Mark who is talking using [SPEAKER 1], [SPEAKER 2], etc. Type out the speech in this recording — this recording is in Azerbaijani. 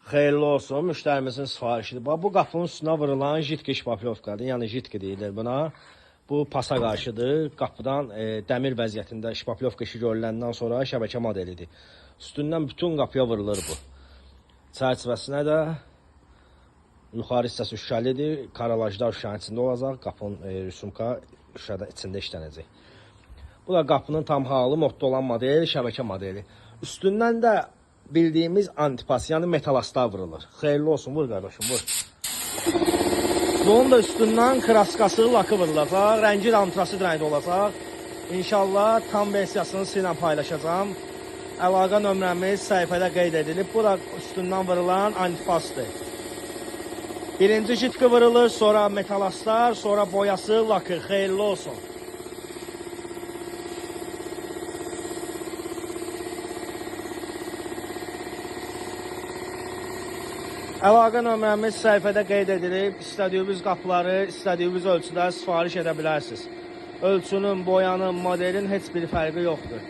[SPEAKER 1] Xeyirli olsun, müştərimizin sifarişidir. Bu qapının üstünə vurulan jitki şpaplovkadır, yəni jitki deyilir buna. Bu pasa qarşıdır. Qapıdan dəmir vəziyyətində şpaplovka işi görüləndən sonra şəbəkə modelidir. Üstündən bütün qapıya vurulur bu. Çərçivəsinə də yuxarı hissəsi şüşəlidir. Karalajlar şüşənin içində olacaq. Qapının rüsumka şüşədə içində işlənəcək. Bu da qapının tam halı, modda olan model, şəbəkə modeli. Üstündən də bildiyimiz antipas, yəni metalastlar vurulur. Xeyirli olsun, vur qardaşım, vur. Bunun da üstündən kraskası, lakı vurulacaq. Rəngi də antrasit rəngdə olacaq. İnşallah tam versiyasını sizinlə paylaşacağım. Əlaqə nömrəmiz səhifədə qeyd edilib. Bu da üstündən vurulan antipasdır. Birinci jitki vurulur, sonra metalastlar, sonra boyası, lakı. Xeyirli olsun. Əlaqə nömrəmiz səhifədə qeyd edilib. İstədiyiniz qapıları, istədiyiniz ölçüdə sifariş edə bilərsiniz. Ölçünün, boyanın, modelin heç bir fərqi yoxdur.